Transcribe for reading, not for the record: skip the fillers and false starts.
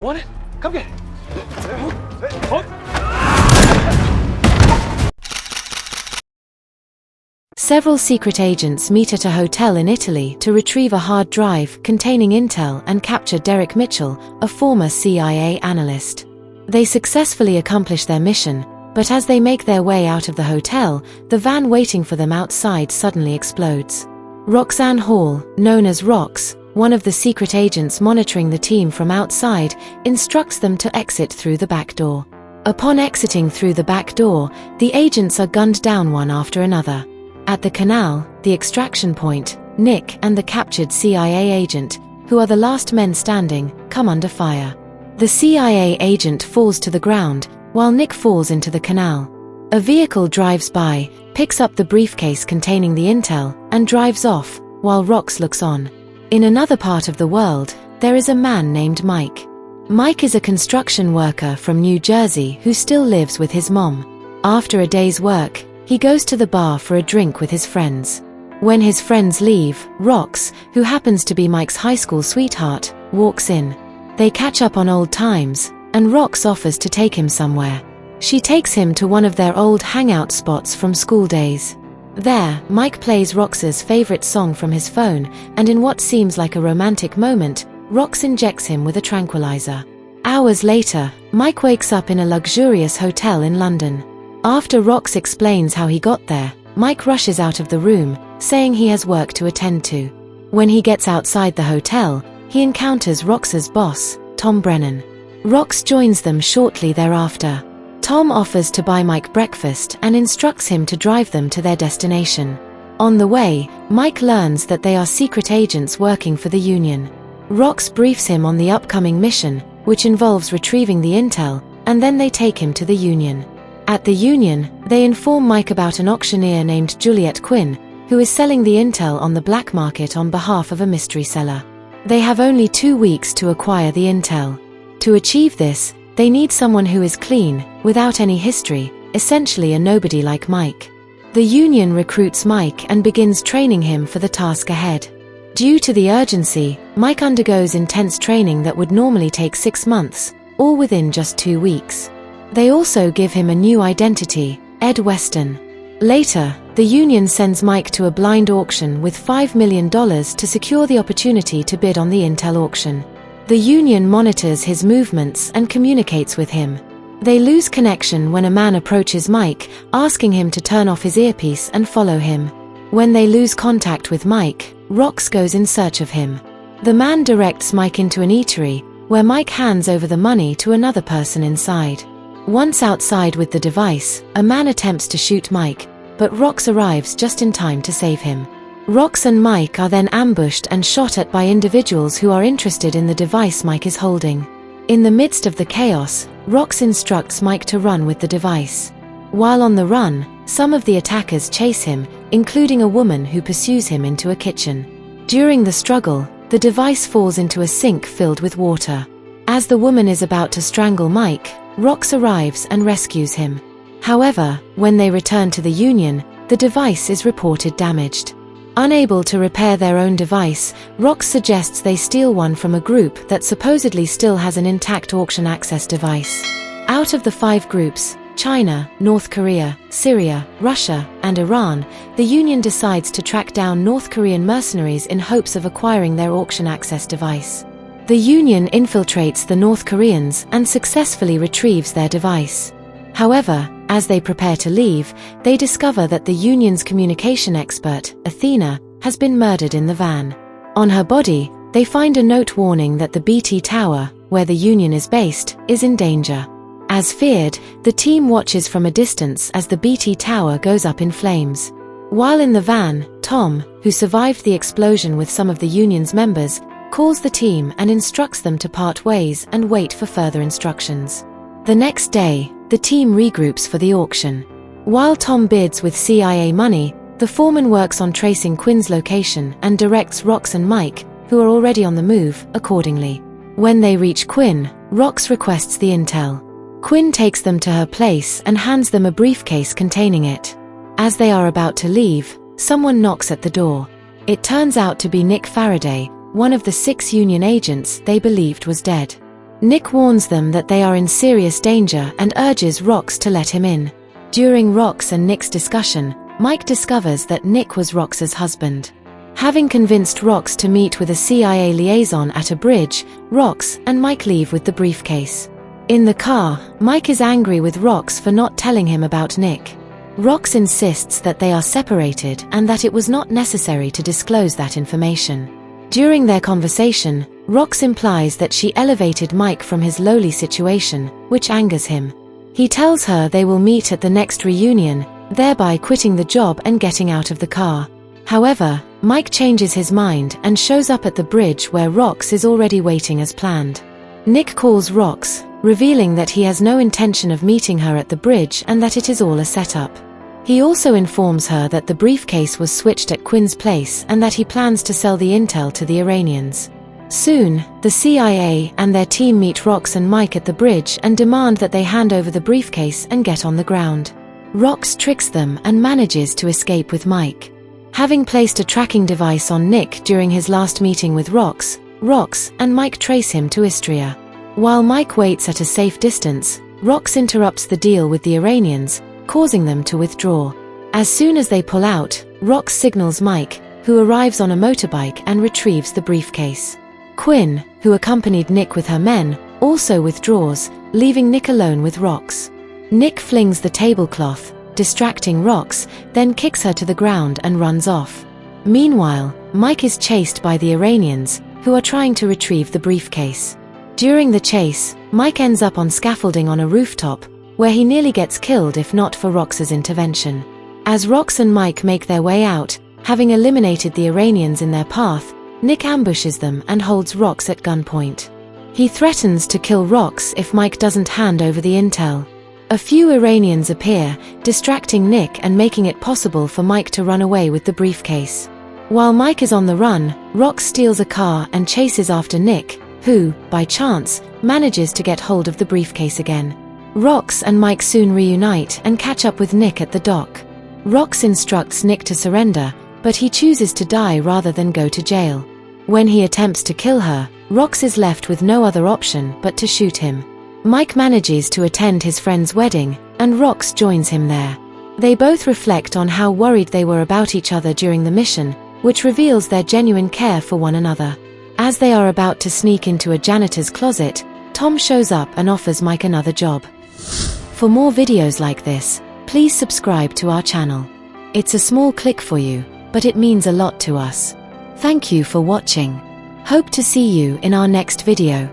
Want it? Come get it. Several secret agents meet at a hotel in Italy to retrieve a hard drive containing intel and capture Derek Mitchell, a former CIA analyst. They successfully accomplish their mission, but as they make their way out of the hotel, the van waiting for them outside suddenly explodes. Roxanne Hall, known as Rox, one of the secret agents monitoring the team from outside, instructs them to exit through the back door. Upon exiting through the back door, the agents are gunned down one after another. At the canal, the extraction point, Nick and the captured CIA agent, who are the last men standing, come under fire. The CIA agent falls to the ground, while Nick falls into the canal. A vehicle drives by, picks up the briefcase containing the intel, and drives off, while Rox looks on. In another part of the world, there is a man named Mike. Mike is a construction worker from New Jersey who still lives with his mom. After a day's work, he goes to the bar for a drink with his friends. When his friends leave, Rox, who happens to be Mike's high school sweetheart, walks in. They catch up on old times, and Rox offers to take him somewhere. She takes him to one of their old hangout spots from school days. There, Mike plays Rox's favorite song from his phone, and in what seems like a romantic moment, Rox injects him with a tranquilizer. Hours later, Mike wakes up in a luxurious hotel in London. After Rox explains how he got there, Mike rushes out of the room, saying he has work to attend to. When he gets outside the hotel, he encounters Rox's boss, Tom Brennan. Rox joins them shortly thereafter. Tom offers to buy Mike breakfast and instructs him to drive them to their destination. On the way, Mike learns that they are secret agents working for the Union. Rox briefs him on the upcoming mission, which involves retrieving the intel, and then they take him to the Union. At the Union, they inform Mike about an auctioneer named Juliet Quinn, who is selling the intel on the black market on behalf of a mystery seller. They have only 2 weeks to acquire the intel. To achieve this, they need someone who is clean, without any history, essentially a nobody like Mike. The Union recruits Mike and begins training him for the task ahead. Due to the urgency, Mike undergoes intense training that would normally take 6 months, all within just 2 weeks. They also give him a new identity, Ed Weston. Later, the Union sends Mike to a blind auction with $5 million to secure the opportunity to bid on the intel auction. The Union monitors his movements and communicates with him. They lose connection when a man approaches Mike, asking him to turn off his earpiece and follow him. When they lose contact with Mike, Rox goes in search of him. The man directs Mike into an eatery, where Mike hands over the money to another person inside. Once outside with the device, a man attempts to shoot Mike, but Rox arrives just in time to save him. Rox and Mike are then ambushed and shot at by individuals who are interested in the device Mike is holding. In the midst of the chaos, Rox instructs Mike to run with the device. While on the run, some of the attackers chase him, including a woman who pursues him into a kitchen. During the struggle, the device falls into a sink filled with water. As the woman is about to strangle Mike, Rox arrives and rescues him. However, when they return to the Union, the device is reported damaged. Unable to repair their own device, Rox suggests they steal one from a group that supposedly still has an intact auction access device. Out of the 5 groups, China, North Korea, Syria, Russia, and Iran, the Union decides to track down North Korean mercenaries in hopes of acquiring their auction access device. The Union infiltrates the North Koreans and successfully retrieves their device. However, as they prepare to leave, they discover that the Union's communication expert, Athena, has been murdered in the van. On her body, they find a note warning that the BT Tower, where the Union is based, is in danger. As feared, the team watches from a distance as the BT Tower goes up in flames. While in the van, Tom, who survived the explosion with some of the Union's members, calls the team and instructs them to part ways and wait for further instructions. The next day, the team regroups for the auction. While Tom bids with CIA money, the foreman works on tracing Quinn's location and directs Rox and Mike, who are already on the move, accordingly. When they reach Quinn, Rox requests the intel. Quinn takes them to her place and hands them a briefcase containing it. As they are about to leave, someone knocks at the door. It turns out to be Nick Faraday, one of the 6 Union agents they believed was dead. Nick warns them that they are in serious danger and urges Rox to let him in. During Rox and Nick's discussion, Mike discovers that Nick was Rox's husband. Having convinced Rox to meet with a CIA liaison at a bridge, Rox and Mike leave with the briefcase. In the car, Mike is angry with Rox for not telling him about Nick. Rox insists that they are separated and that it was not necessary to disclose that information. During their conversation, Rox implies that she elevated Mike from his lowly situation, which angers him. He tells her they will meet at the next reunion, thereby quitting the job and getting out of the car. However, Mike changes his mind and shows up at the bridge where Rox is already waiting as planned. Nick calls Rox, revealing that he has no intention of meeting her at the bridge and that it is all a setup. He also informs her that the briefcase was switched at Quinn's place and that he plans to sell the intel to the Iranians. Soon, the CIA and their team meet Rox and Mike at the bridge and demand that they hand over the briefcase and get on the ground. Rox tricks them and manages to escape with Mike. Having placed a tracking device on Nick during his last meeting with Rox, Rox and Mike trace him to Istria. While Mike waits at a safe distance, Rox interrupts the deal with the Iranians, causing them to withdraw. As soon as they pull out, Rox signals Mike, who arrives on a motorbike and retrieves the briefcase. Quinn, who accompanied Nick with her men, also withdraws, leaving Nick alone with Rox. Nick flings the tablecloth, distracting Rox, then kicks her to the ground and runs off. Meanwhile, Mike is chased by the Iranians, who are trying to retrieve the briefcase. During the chase, Mike ends up on scaffolding on a rooftop, where he nearly gets killed if not for Rox's intervention. As Rox and Mike make their way out, having eliminated the Iranians in their path, Nick ambushes them and holds Rox at gunpoint. He threatens to kill Rox if Mike doesn't hand over the intel. A few Iranians appear, distracting Nick and making it possible for Mike to run away with the briefcase. While Mike is on the run, Rox steals a car and chases after Nick, who, by chance, manages to get hold of the briefcase again. Rox and Mike soon reunite and catch up with Nick at the dock. Rox instructs Nick to surrender, but he chooses to die rather than go to jail. When he attempts to kill her, Rox is left with no other option but to shoot him. Mike manages to attend his friend's wedding, and Rox joins him there. They both reflect on how worried they were about each other during the mission, which reveals their genuine care for one another. As they are about to sneak into a janitor's closet, Tom shows up and offers Mike another job. For more videos like this, please subscribe to our channel. It's a small click for you, but it means a lot to us. Thank you for watching. Hope to see you in our next video.